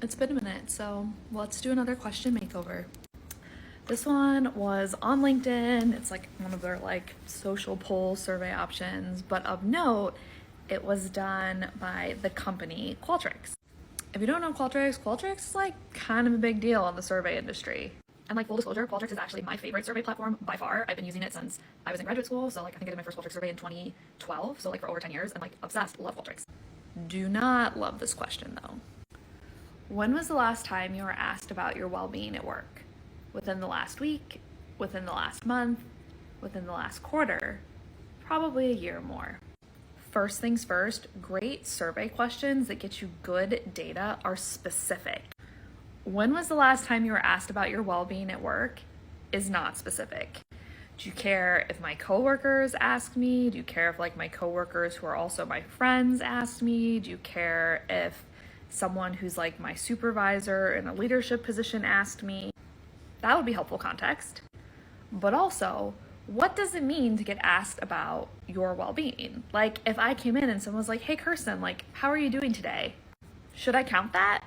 It's been a minute, so let's do another question makeover. This one was on LinkedIn. It's like one of their like social poll survey options, but of note, it was done by the company Qualtrics. If you don't know Qualtrics is like kind of a big deal in the survey industry. And like full disclosure, Qualtrics is actually my favorite survey platform by far. I've been using it since I was in graduate school, so like I think I did my first Qualtrics survey in 2012, so like for over 10 years, and like obsessed, love Qualtrics. Do not love this question though. When was the last time you were asked about your well-being at work? Within the last week? Within the last month? Within the last quarter? Probably a year or more. First things first, great survey questions that get you good data are specific. When was the last time you were asked about your well-being at work is not specific. Do you care if my coworkers ask me? Do you care if like my coworkers who are also my friends ask me? Do you care if someone who's like my supervisor in a leadership position asked me? That would be helpful context. But also, what does it mean to get asked about your well-being? Like if I came in and someone was like, hey Kirsten, like how are you doing today? Should I count that?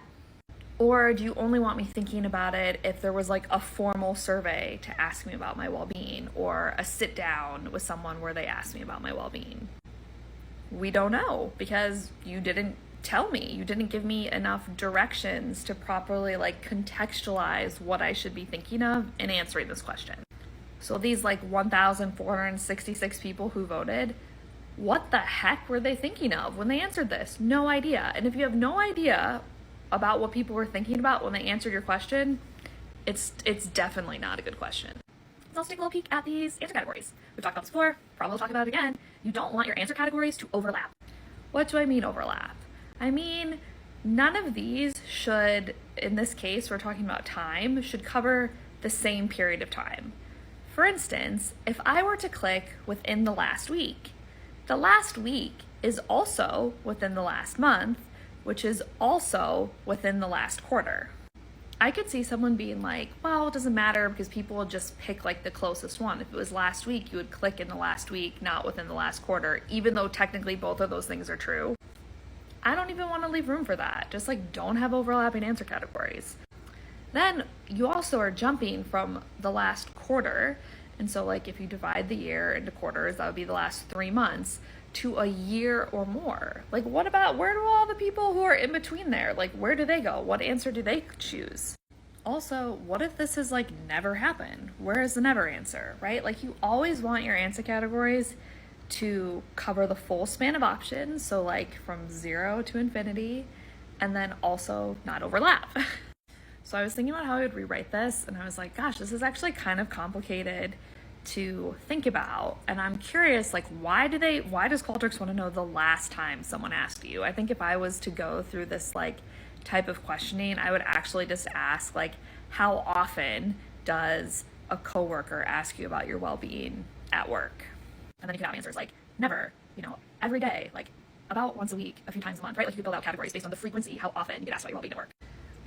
Or do you only want me thinking about it if there was like a formal survey to ask me about my well-being or a sit down with someone where they asked me about my well-being? We don't know because you didn't tell me. You didn't give me enough directions to properly like contextualize what I should be thinking of in answering this question. So these like 1,466 people who voted, what the heck were they thinking of when they answered this? No idea. And if you have no idea about what people were thinking about when they answered your question, it's definitely not a good question. Let's also take a little peek at these answer categories. We've talked about this before, probably will talk about it again. You don't want your answer categories to overlap. What do I mean overlap? I mean, none of these should, in this case, we're talking about time, should cover the same period of time. For instance, if I were to click within the last week is also within the last month, which is also within the last quarter. I could see someone being like, well, it doesn't matter because people will just pick like the closest one. If it was last week, you would click in the last week, not within the last quarter, even though technically both of those things are true. I don't even want to leave room for that. Just like don't have overlapping answer categories. Then you also are jumping from the last quarter. And so like if you divide the year into quarters, that would be the last 3 months, to a year or more. Like what about, where do all the people who are in between there, like where do they go? What answer do they choose? Also, what if this has like never happened? Where is the never answer, right? Like you always want your answer categories to cover the full span of options. So like from 0 to infinity, and then also not overlap. So I was thinking about how I would rewrite this, and I was like, gosh, this is actually kind of complicated to think about. And I'm curious, like, why does Qualtrics want to know the last time someone asked you? I think if I was to go through this like type of questioning, I would actually just ask like, how often does a coworker ask you about your well-being at work? And then you can have answers like never, every day, like about once a week, a few times a month, right? Like you could build out categories based on the frequency, how often you get asked about your well-being at work.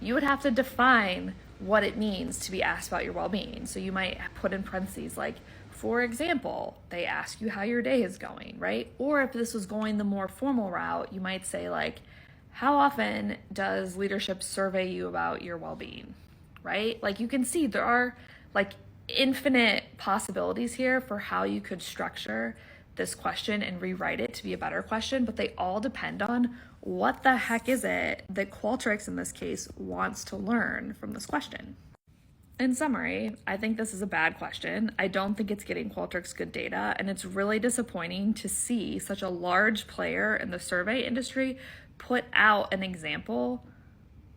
You would have to define what it means to be asked about your well-being. So you might put in parentheses like, for example, they ask you how your day is going, right? Or if this was going the more formal route, you might say like, how often does leadership survey you about your well-being, right? Like you can see there are like infinite possibilities here for how you could structure this question and rewrite it to be a better question, but they all depend on what the heck is it that Qualtrics in this case wants to learn from this question. In summary, I think this is a bad question. I don't think it's getting Qualtrics good data, and it's really disappointing to see such a large player in the survey industry put out an example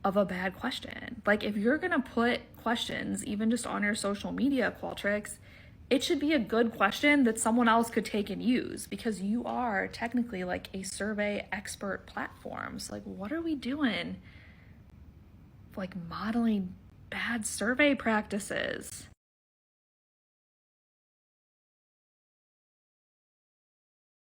of a bad question. Like if you're gonna put questions, even just on your social media, Qualtrics, it should be a good question that someone else could take and use because you are technically like a survey expert platform. So like, what are we doing? Like modeling bad survey practices?